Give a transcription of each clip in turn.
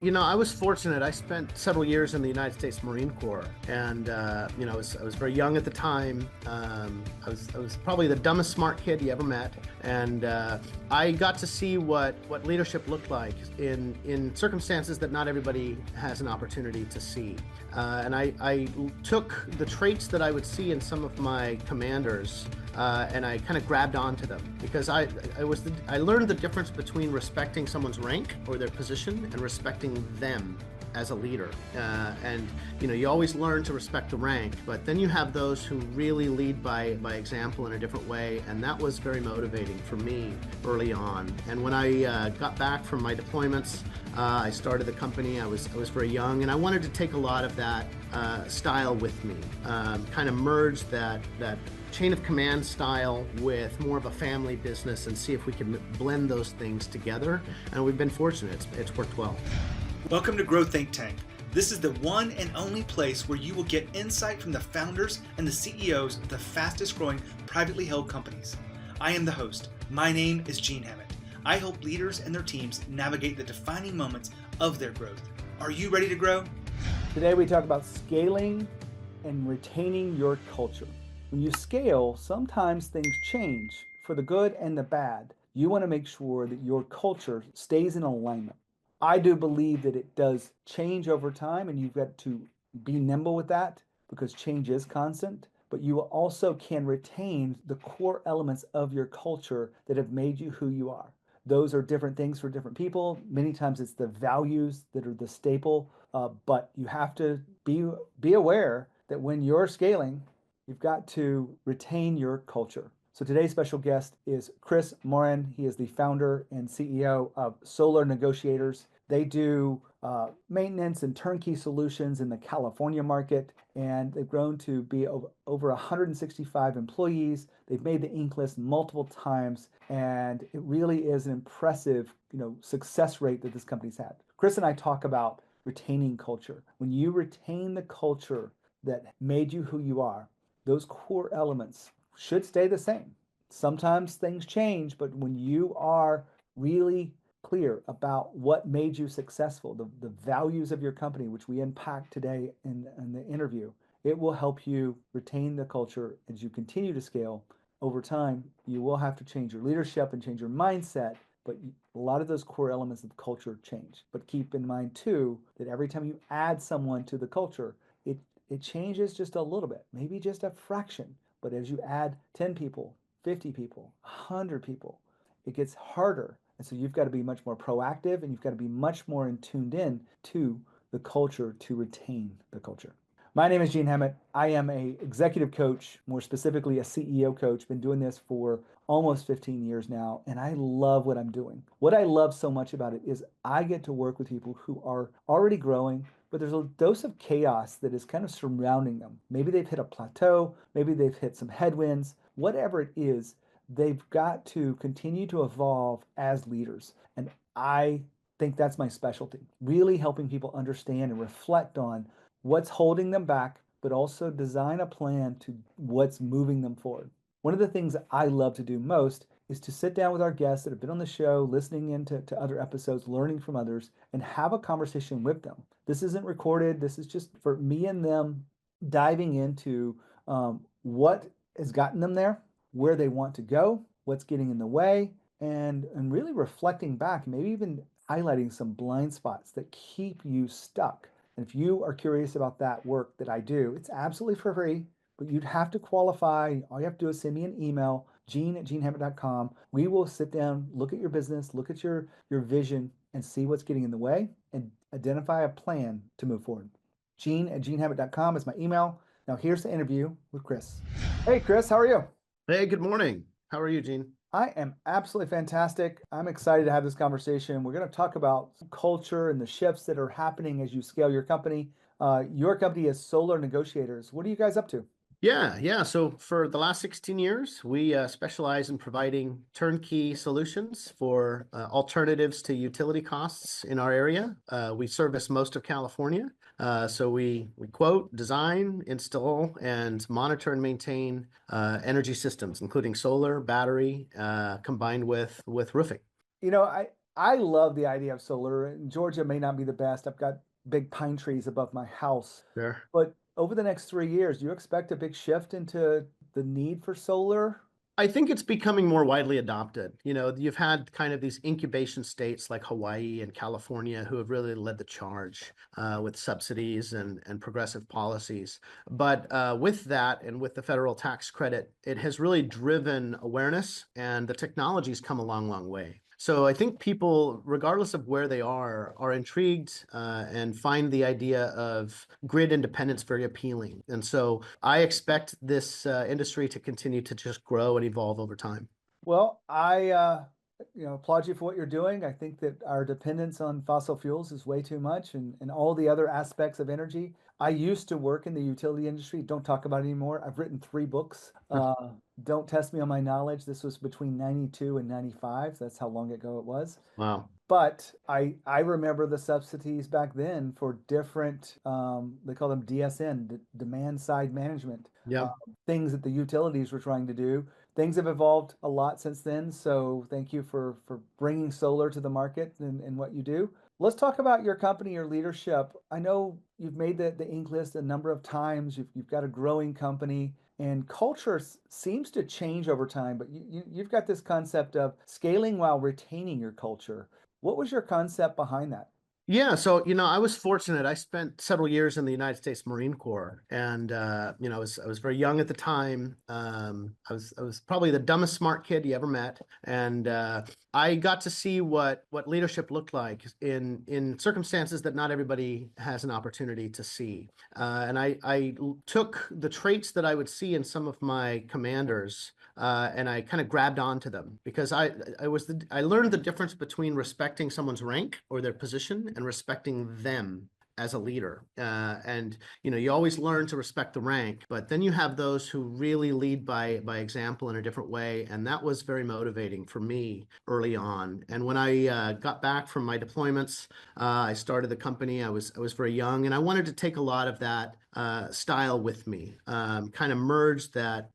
I was fortunate. I spent several years in the United States Marine Corps, and I was very young at the time. I was probably the dumbest smart kid you ever met, and I got to see what leadership looked like in circumstances that not everybody has an opportunity to see. And I took the traits that I would see in some of my commanders, and I kind of grabbed onto them because I learned the difference between respecting someone's rank or their position and respecting them as a leader. And you always learn to respect the rank, but then you have those who really lead by example in a different way, and that was very motivating for me early on. And when I got back from my deployments, I started the company. I was very young, and I wanted to take a lot of that style with me, kind of merge that chain of command style with more of a family business and see if we can blend those things together. And we've been fortunate. It's worked well. Welcome to Grow Think Tank. This is the one and only place where you will get insight from the founders and the CEOs of the fastest growing privately held companies. I am the host. My name is Gene Hammett. I help leaders and their teams navigate the defining moments of their growth. Are you ready to grow? Today we talk about scaling and retaining your culture. When you scale, sometimes things change for the good and the bad. You want to make sure that your culture stays in alignment. I do believe that it does change over time, and you've got to be nimble with that because change is constant. But you also can retain the core elements of your culture that have made you who you are. Those are different things for different people. Many times it's the values that are the staple, but you have to be aware that when you're scaling, you've got to retain your culture. So today's special guest is Chris Moran. He is the founder and CEO of Solar Negotiators. They do maintenance and turnkey solutions in the California market, and they've grown to be over 165 employees. They've made the Inc. list multiple times, and it really is an impressive, success rate that this company's had. Chris and I talk about retaining culture. When you retain the culture that made you who you are, those core elements should stay the same. Sometimes things change, but when you are really clear about what made you successful, the values of your company, which we unpack today in the interview, it will help you retain the culture as you continue to scale. Over time, you will have to change your leadership and change your mindset, but a lot of those core elements of culture change. But keep in mind too, that every time you add someone to the culture, it changes just a little bit, maybe just a fraction. But as you add 10 people, 50 people, 100 people, it gets harder. And so you've got to be much more proactive, and you've got to be much more tuned in to the culture to retain the culture. My name is Gene Hammett. I am an executive coach, more specifically a CEO coach. Been doing this for almost 15 years now, and I love what I'm doing. What I love so much about it is I get to work with people who are already growing, but there's a dose of chaos that is kind of surrounding them. Maybe they've hit a plateau, maybe they've hit some headwinds, whatever it is, they've got to continue to evolve as leaders. And I think that's my specialty, really helping people understand and reflect on what's holding them back, but also design a plan to what's moving them forward. One of the things I love to do most is to sit down with our guests that have been on the show, listening into other episodes, learning from others, and have a conversation with them. This isn't recorded. This is just for me and them diving into what has gotten them there, where they want to go, what's getting in the way, and really reflecting back, maybe even highlighting some blind spots that keep you stuck. And if you are curious about that work that I do, it's absolutely for free, but you'd have to qualify. All you have to do is send me an email, gene@genehammett.com. We will sit down, look at your business, look at your vision, and see what's getting in the way and identify a plan to move forward. Gene@genehammett.com is my email. Now here's the interview with Chris. Hey, Chris, how are you? Hey, good morning. How are you, Gene? I am absolutely fantastic. I'm excited to have this conversation. We're going to talk about culture and the shifts that are happening as you scale your company. Your company is Solar Negotiators. What are you guys up to? Yeah. So for the last 16 years, we specialize in providing turnkey solutions for alternatives to utility costs in our area. We service most of California. So we quote, design, install, and monitor and maintain energy systems, including solar, battery, combined with roofing. I I love the idea of solar. And Georgia may not be the best. I've got big pine trees above my house. Sure. But over the next 3 years, do you expect a big shift into the need for solar? I think it's becoming more widely adopted. You've had kind of these incubation states like Hawaii and California who have really led the charge with subsidies and progressive policies. But with that and with the federal tax credit, it has really driven awareness, and the technology's come a long, long way. So I think people, regardless of where they are intrigued and find the idea of grid independence very appealing. And so I expect this industry to continue to just grow and evolve over time. Well, I applaud you for what you're doing. I think that our dependence on fossil fuels is way too much, and all the other aspects of energy. I used to work in the utility industry. Don't talk about it anymore. I've written 3 books. Don't test me on my knowledge. This was between 92 and 95. That's how long ago it was. Wow. But I remember the subsidies back then for different, they call them DSN, demand side management, Yep. things that the utilities were trying to do. Things have evolved a lot since then. So thank you for bringing solar to the market and what you do. Let's talk about your company, your leadership. I know you've made the Inc. list a number of times. You've got a growing company. And culture seems to change over time, but you've got this concept of scaling while retaining your culture. What was your concept behind that? Yeah, so I was fortunate. I spent several years in the United States Marine Corps, and I was very young at the time. I was probably the dumbest smart kid you ever met, and I got to see what leadership looked like in circumstances that not everybody has an opportunity to see. And I took the traits that I would see in some of my commanders, and I kind of grabbed onto them because I learned the difference between respecting someone's rank or their position and respecting them as a leader. And you always learn to respect the rank, but then you have those who really lead by example in a different way, and that was very motivating for me early on. And when I got back from my deployments, I started the company. I was very young, and I wanted to take a lot of that style with me, kind of merge that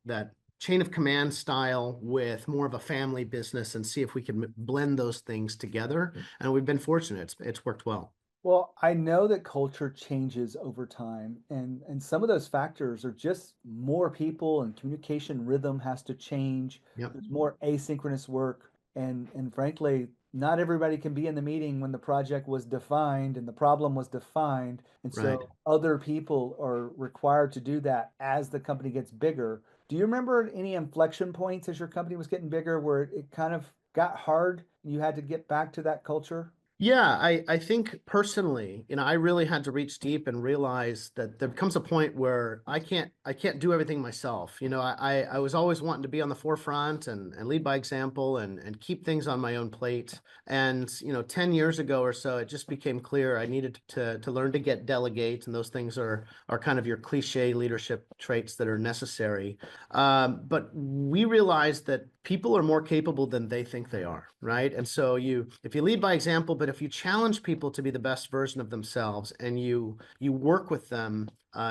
chain of command style with more of a family business and see if we can blend those things together. And we've been fortunate. It's worked well. Well, I know that culture changes over time, and some of those factors are just more people and communication rhythm has to change. Yep. There's more asynchronous work, and frankly, not everybody can be in the meeting when the project was defined and the problem was defined. And Right. so other people are required to do that as the company gets bigger. Do you remember any inflection points as your company was getting bigger where it kind of got hard and you had to get back to that culture? Yeah, I think personally, I really had to reach deep and realize that there comes a point where I can't do everything myself. I was always wanting to be on the forefront and lead by example and keep things on my own plate. And 10 years ago or so, it just became clear I needed to learn to delegate, and those things are kind of your cliche leadership traits that are necessary. But we realized that people are more capable than they think they are, right? And so if you lead by example, but if you challenge people to be the best version of themselves and you work with them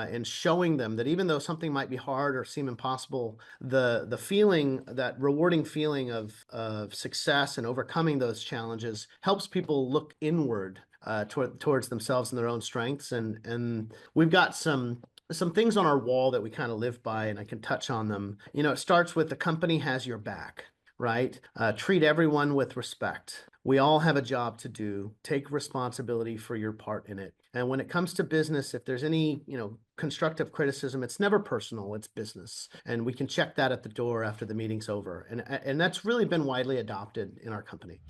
in showing them that even though something might be hard or seem impossible, the feeling, that rewarding feeling of success and overcoming those challenges helps people look inward towards themselves and their own strengths. And we've got some things on our wall that we kind of live by, and I can touch on them. It starts with the company has your back, right? Treat everyone with respect. We all have a job to do. Take responsibility for your part in it. And when it comes to business, if there's any, constructive criticism, it's never personal, it's business. And we can check that at the door after the meeting's over. And that's really been widely adopted in our company.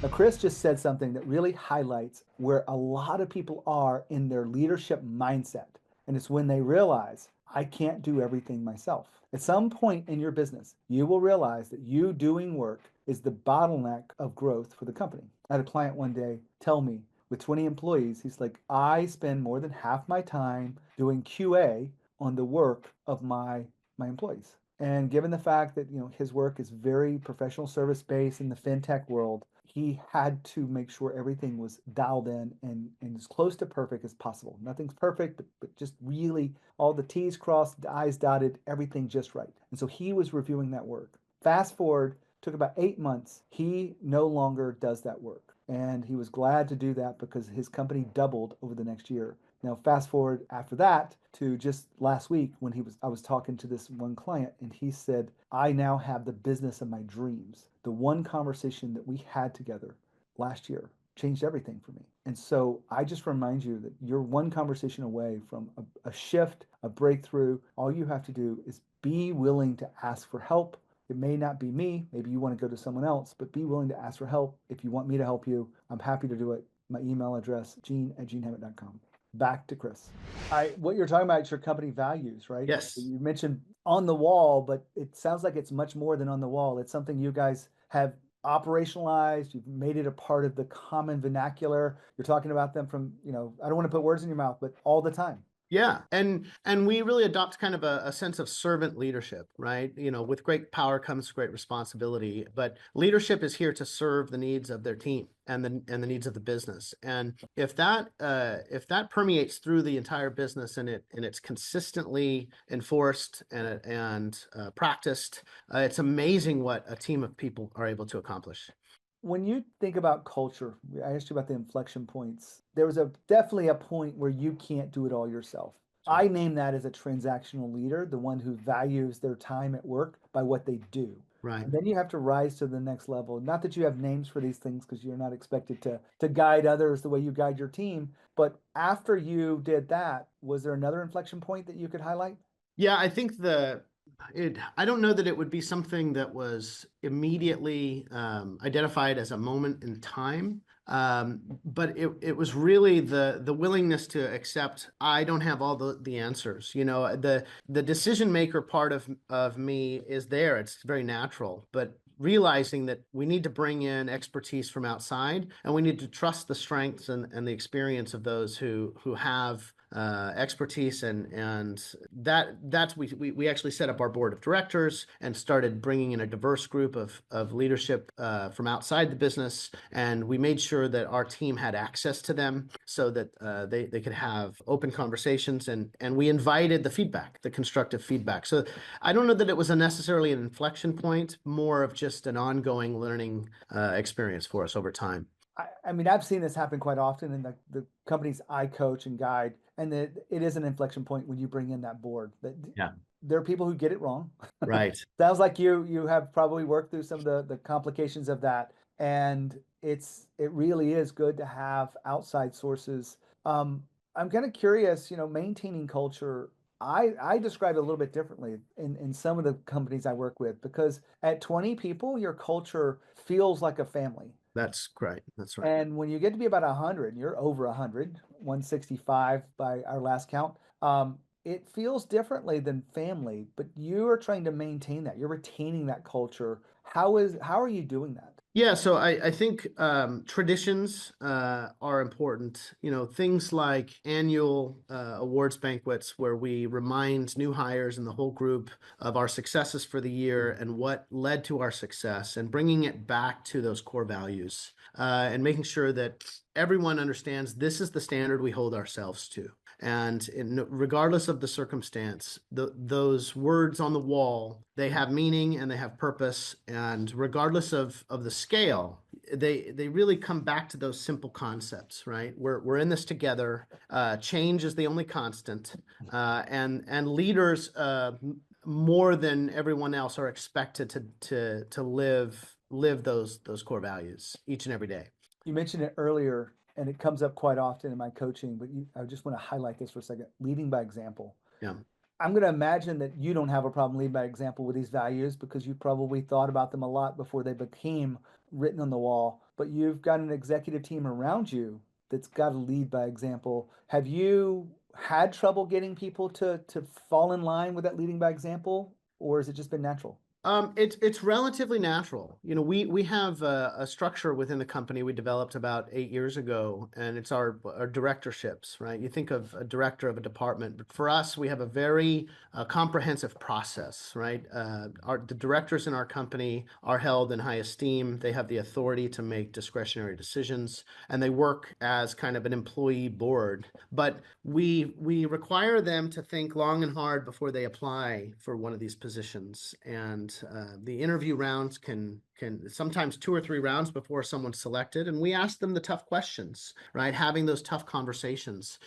Now, Chris just said something that really highlights where a lot of people are in their leadership mindset. And it's when they realize, I can't do everything myself. At some point in your business, you will realize that you doing work is the bottleneck of growth for the company. I had a client one day tell me, with 20 employees, he's like, I spend more than half my time doing QA on the work of my employees. And given the fact that his work is very professional service based in the fintech world, he had to make sure everything was dialed in and as close to perfect as possible. Nothing's perfect, but just really all the T's crossed, the I's dotted, everything just right. And so he was reviewing that work. Fast forward, took about 8 months. He no longer does that work. And he was glad to do that because his company doubled over the next year. Now, fast forward after that to just last week when I was talking to this one client and he said, I now have the business of my dreams. The one conversation that we had together last year changed everything for me. And so I just remind you that you're one conversation away from a shift, a breakthrough. All you have to do is be willing to ask for help. It may not be me. Maybe you want to go to someone else, but be willing to ask for help. If you want me to help you, I'm happy to do it. My email address, gene@genehammett.com. Back to Chris. What you're talking about is your company values, right? Yes. You mentioned on the wall, but it sounds like it's much more than on the wall. It's something you guys have operationalized. You've made it a part of the common vernacular. You're talking about them from, I don't want to put words in your mouth, but all the time. Yeah, and we really adopt kind of a sense of servant leadership, right? With great power comes great responsibility, but leadership is here to serve the needs of their team and the needs of the business. And if that permeates through the entire business and it's consistently enforced and practiced, it's amazing what a team of people are able to accomplish. When you think about culture, I asked you about the inflection points. There was definitely a point where you can't do it all yourself. Sure. I name that as a transactional leader, the one who values their time at work by what they do. Right. And then you have to rise to the next level. Not that you have names for these things because you're not expected to guide others the way you guide your team. But after you did that, was there another inflection point that you could highlight? Yeah, I think I don't know that it would be something that was immediately identified as a moment in time, but it was really the willingness to accept I don't have all the answers. The decision maker part of me is there. It's very natural, but realizing that we need to bring in expertise from outside and we need to trust the strengths and the experience of those who have expertise and that's we actually set up our board of directors and started bringing in a diverse group of leadership from outside the business, and we made sure that our team had access to them so that they could have open conversations, and we invited the constructive feedback. So I don't know that it was necessarily an inflection point, more of just an ongoing learning experience for us over time. I mean, I've seen this happen quite often in the companies I coach and guide, and it is an inflection point when you bring in that board. Yeah. There are people who get it wrong. Right. Sounds like you have probably worked through some of the complications of that, and it really is good to have outside sources. I'm kind of curious, maintaining culture. I describe it a little bit differently in some of the companies I work with because at 20 people, your culture feels like a family. That's great. That's right. And when you get to be about 100, you're over 100, 165 by our last count. It feels differently than family, but you are trying to maintain that. You're retaining that culture. How are you doing that? Yeah, so I think traditions are important. Things like annual awards banquets where we remind new hires and the whole group of our successes for the year and what led to our success, and bringing it back to those core values and making sure that everyone understands this is the standard we hold ourselves to. And regardless of the circumstance, those words on the wall, they have meaning and they have purpose. And regardless of the scale, they really come back to those simple concepts, right? We're in this together. Change is the only constant, and leaders more than everyone else are expected to live those core values each and every day. You mentioned it earlier, and it comes up quite often in my coaching, but I just want to highlight this for a second. Leading by example. Yeah. I'm going to imagine that you don't have a problem leading by example with these values because you probably thought about them a lot before they became written on the wall, but you've got an executive team around you that's got to lead by example. Have you had trouble getting people to fall in line with that leading by example, or has it just been natural? It's relatively natural. We have a structure within the company we developed about 8 years ago, and it's our directorships, right? You think of a director of a department, but for us, we have a very comprehensive process, right? The directors in our company are held in high esteem. They have the authority to make discretionary decisions, and they work as kind of an employee board. But we require them to think long and hard before they apply for one of these positions, and the interview rounds can can sometimes 2 or 3 rounds before someone's selected, and we ask them the tough questions, right? Having those tough conversations.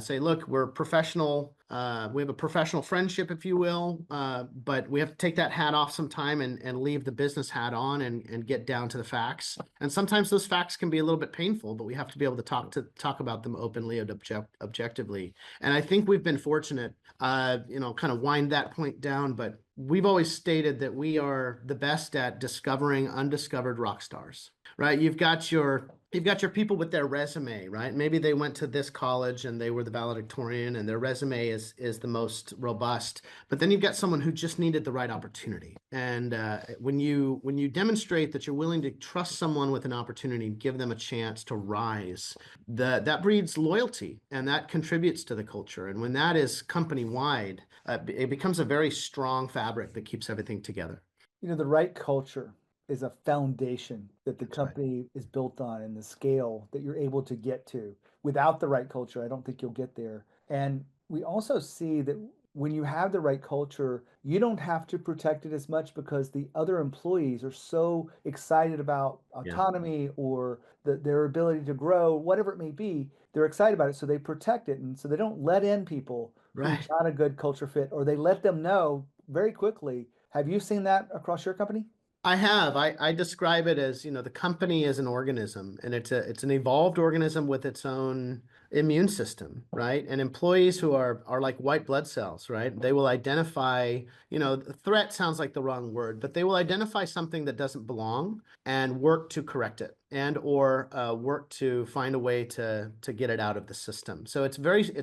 Say, look, we're professional. We have a professional friendship, if you will, but we have to take that hat off sometime and leave the business hat on and get down to the facts. And sometimes those facts can be a little bit painful, but we have to be able to talk about them openly and objectively. And I think we've been fortunate, kind of wind that point down, but we've always stated that we are the best at discovering undiscovered rock stars, right? You've got your people with their resume, right? Maybe they went to this college and they were the valedictorian and their resume is the most robust. But then you've got someone who just needed the right opportunity. And when you demonstrate that you're willing to trust someone with an opportunity, give them a chance to rise, that breeds loyalty and that contributes to the culture. And when that is company wide, it becomes a very strong fabric that keeps everything together. The right culture is a foundation that the That's right. company is built on and the scale that you're able to get to. Without the right culture, I don't think you'll get there. And we also see that when you have the right culture, you don't have to protect it as much because the other employees are so excited about Yeah. autonomy or their ability to grow, whatever it may be. They're excited about it, so they protect it. And so they don't let in people who's Right. not a good culture fit, or they let them know very quickly. Have you seen that across your company? I have. I describe it as, the company is an organism and it's an evolved organism with its own immune system, right? And employees who are like white blood cells, right? They will identify, threat sounds like the wrong word, but they will identify something that doesn't belong and work to correct it and or work to find a way to get it out of the system. So it's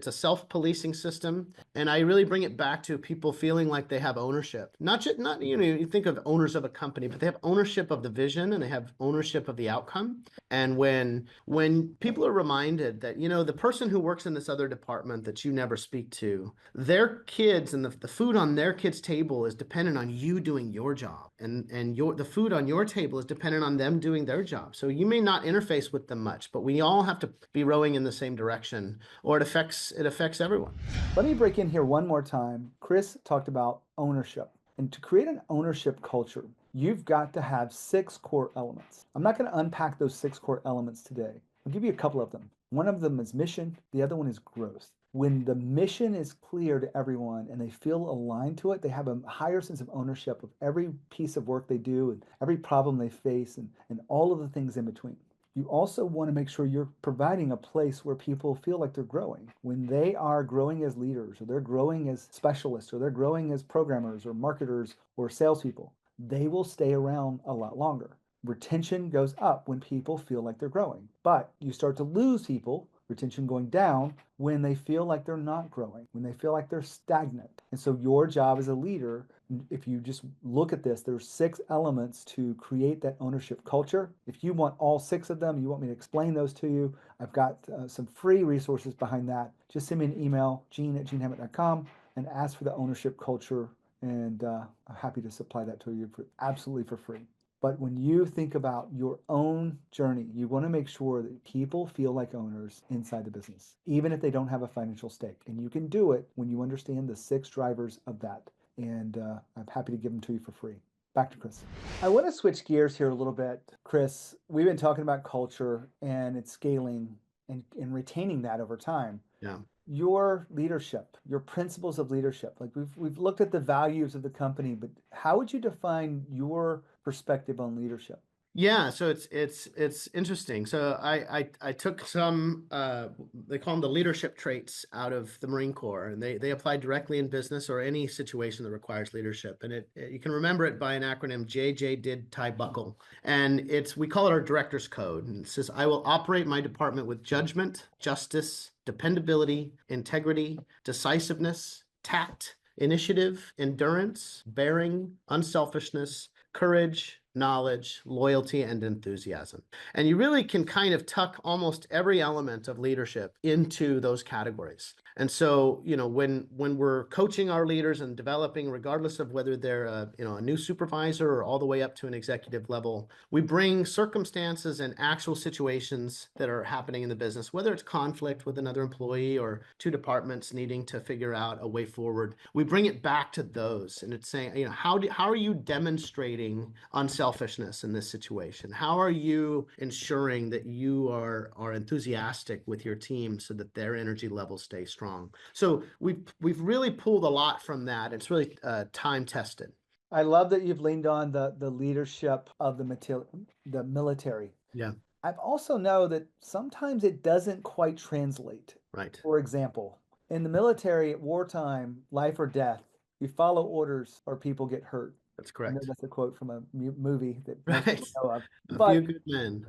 a self-policing system, and I really bring it back to people feeling like they have ownership. Not you think of owners of a company, but they have ownership of the vision and they have ownership of the outcome. And when people are reminded that the person who works in this other department that you never speak to, their kids and the food on their kids' table is dependent on you doing your job, and the food on your table is dependent on them doing their job. So you may not interface with them much, but we all have to be rowing in the same direction, or it affects everyone. Let me break in here one more time. Chris talked about ownership. And to create an ownership culture, you've got to have 6 core elements. I'm not going to unpack those 6 core elements today. I'll give you a couple of them. One of them is mission, the other one is growth. When the mission is clear to everyone and they feel aligned to it, they have a higher sense of ownership of every piece of work they do and every problem they face and all of the things in between. You also want to make sure you're providing a place where people feel like they're growing. When they are growing as leaders, or they're growing as specialists, or they're growing as programmers, or marketers, or salespeople, they will stay around a lot longer. Retention goes up when people feel like they're growing, but you start to lose people, retention going down, when they feel like they're not growing, when they feel like they're stagnant. And so your job as a leader, if you just look at this, there's 6 elements to create that ownership culture. If you want all 6 of them, you want me to explain those to you, I've got some free resources behind that. Just send me an email, gene@genehammett.com, and ask for the ownership culture, and I'm happy to supply that to you absolutely for free. But when you think about your own journey, you want to make sure that people feel like owners inside the business, even if they don't have a financial stake. And you can do it when you understand the 6 drivers of that. And I'm happy to give them to you for free. Back to Chris. I want to switch gears here a little bit. Chris, we've been talking about culture and its scaling and retaining that over time. Yeah. Your leadership, your principles of leadership, like we've looked at the values of the company, but how would you define your perspective on leadership? Yeah, so it's interesting. So I took some they call them the leadership traits out of the Marine Corps, and they apply directly in business or any situation that requires leadership. And you can remember it by an acronym: JJ did tie buckle, and we call it our director's code. And it says, "I will operate my department with judgment, justice, dependability, integrity, decisiveness, tact, initiative, endurance, bearing, unselfishness, courage, knowledge, loyalty, and enthusiasm." And you really can kind of tuck almost every element of leadership into those categories. And so, when we're coaching our leaders and developing, regardless of whether they're a new supervisor or all the way up to an executive level, we bring circumstances and actual situations that are happening in the business, whether it's conflict with another employee or 2 departments needing to figure out a way forward. We bring it back to those, and it's saying, how are you demonstrating unselfishness selfishness in this situation? How are you ensuring that you are enthusiastic with your team so that their energy levels stay strong? So we've really pulled a lot from that. It's really time tested. I love that you've leaned on the leadership of the military. Yeah, I've also know that sometimes it doesn't quite translate. right. For example, in the military at wartime, life or death, you follow orders or people get hurt. That's I know correct. that's a quote from a movie that most Right. people know of. A few But good men.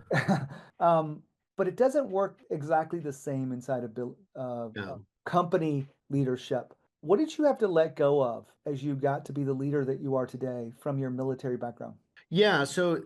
um, but it doesn't work exactly the same inside of No. company leadership. What did you have to let go of as you got to be the leader that you are today from your military background? Yeah, so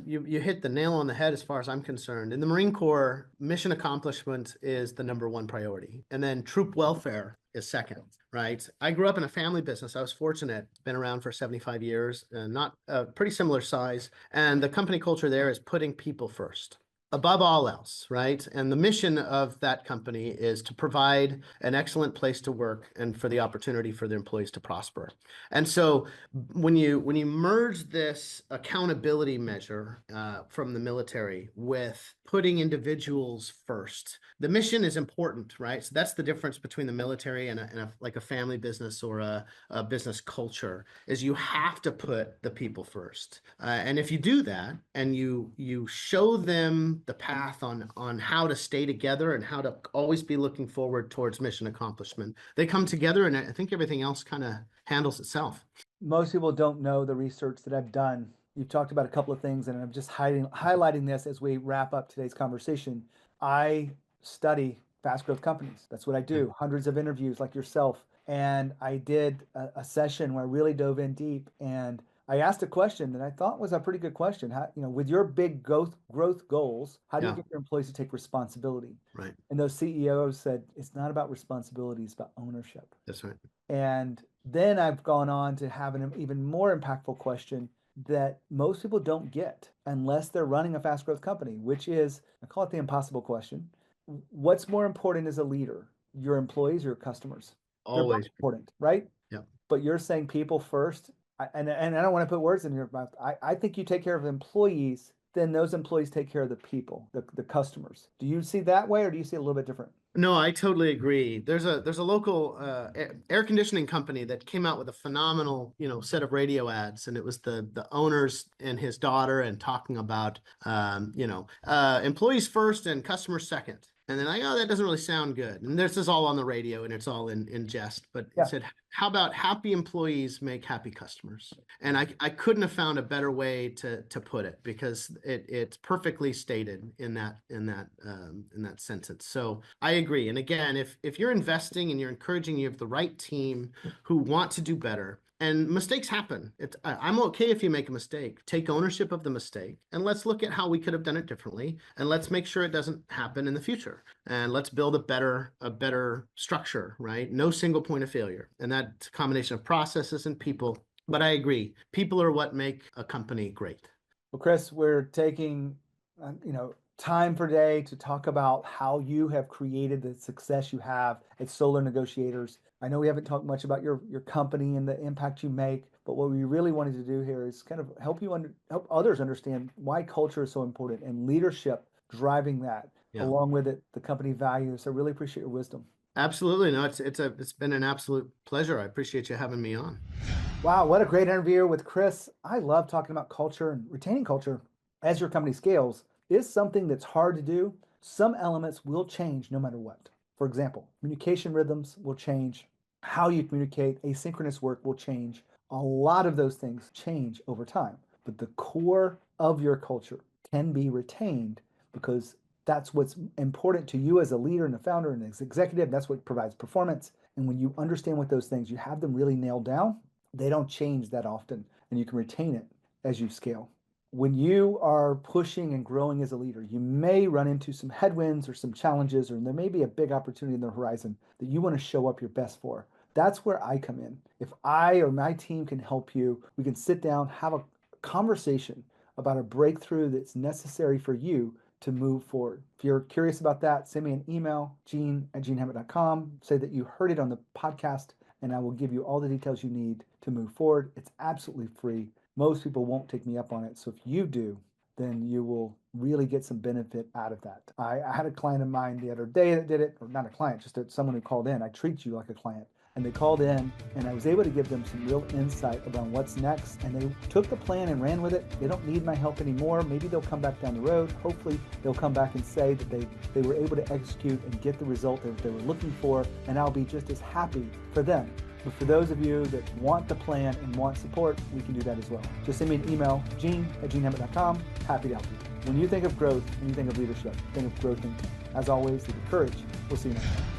you hit the nail on the head as far as I'm concerned. In the Marine Corps, mission accomplishment is the number one priority, and then troop welfare is second, right? I grew up in a family business. I was fortunate, been around for 75 years, not a pretty similar size, and the company culture there is putting people first. Above all else, right? And the mission of that company is to provide an excellent place to work and for the opportunity for the employees to prosper. And so when you merge this accountability measure from the military with putting individuals first, the mission is important, right? So that's the difference between the military and like a family business or a business culture is you have to put the people first. And if you do that and you show them the path on how to stay together and how to always be looking forward towards mission accomplishment, they come together, and I think everything else kind of handles itself. Most people don't know the research that I've done. You've talked about a couple of things, and I'm just highlighting this as we wrap up today's conversation. I study fast growth companies. That's what I Yeah. do. Hundreds of interviews like yourself. And I did a session where I really dove in deep, and I asked a question that I thought was a pretty good question. How, with your big growth goals, how do you Yeah, get your employees to take responsibility? right. And those CEOs said, it's not about responsibility, it's about ownership. That's right. And then I've gone on to have an even more impactful question that most people don't get unless they're running a fast growth company, which is, I call it the impossible question. What's more important as a leader, your employees or your customers? They're both Always. important, right? Yeah. But you're saying people first. And I don't want to put words in your mouth. I think you take care of employees, then those employees take care of the people, the customers. Do you see that way, or do you see it a little bit different? No, I totally agree. There's a local air conditioning company that came out with a phenomenal, set of radio ads, and it was the owners and his daughter and talking about, employees first and customers second. And then that doesn't really sound good. And this is all on the radio and it's all in jest. But it Yeah. said, how about happy employees make happy customers? And I couldn't have found a better way to put it because it's perfectly stated in that sentence. So I agree. And again, if you're investing and you're encouraging, you have the right team who want to do better. And mistakes happen. I'm okay if you make a mistake. Take ownership of the mistake, and let's look at how we could have done it differently, and let's make sure it doesn't happen in the future. And let's build a better structure, right? No single point of failure, and that's a combination of processes and people. But I agree, people are what make a company great. Well, Chris, we're taking, time per day to talk about how you have created the success you have at Solar Negotiators. I know we haven't talked much about your company and the impact you make, but what we really wanted to do here is kind of help help others understand why culture is so important and leadership driving that, Yeah, along with it, the company values. I really appreciate your wisdom. absolutely. No, it's been an absolute pleasure. I appreciate you having me on. Wow, what a great interview with Chris. I love talking about culture, and retaining culture as your company scales is something that's hard to do. Some elements will change no matter what. For example, communication rhythms will change. How you communicate, asynchronous work will change. A lot of those things change over time, but the core of your culture can be retained because that's what's important to you as a leader and a founder and as executive. That's what provides performance. And when you understand what those things, you have them really nailed down, they don't change that often, and you can retain it as you scale. When you are pushing and growing as a leader, you may run into some headwinds or some challenges, or there may be a big opportunity in the horizon that you want to show up your best for. That's where I come in. If I or my team can help you, we can sit down, have a conversation about a breakthrough that's necessary for you to move forward. If you're curious about that, send me an email, gene@genehammett.com. Say that you heard it on the podcast, and I will give you all the details you need to move forward. It's absolutely free. Most people won't take me up on it. So if you do, then you will really get some benefit out of that. I had a client of mine the other day that did it, or not a client, just someone who called in. I treat you like a client. And they called in, and I was able to give them some real insight around what's next. And they took the plan and ran with it. They don't need my help anymore. Maybe they'll come back down the road. Hopefully they'll come back and say that they were able to execute and get the result that they were looking for. And I'll be just as happy for them. But for those of you that want the plan and want support, we can do that as well. Just send me an email, gene@genehammett.com. Happy to help you. When you think of growth, when you think of leadership, think of growth thinking. As always, with courage, we'll see you next time.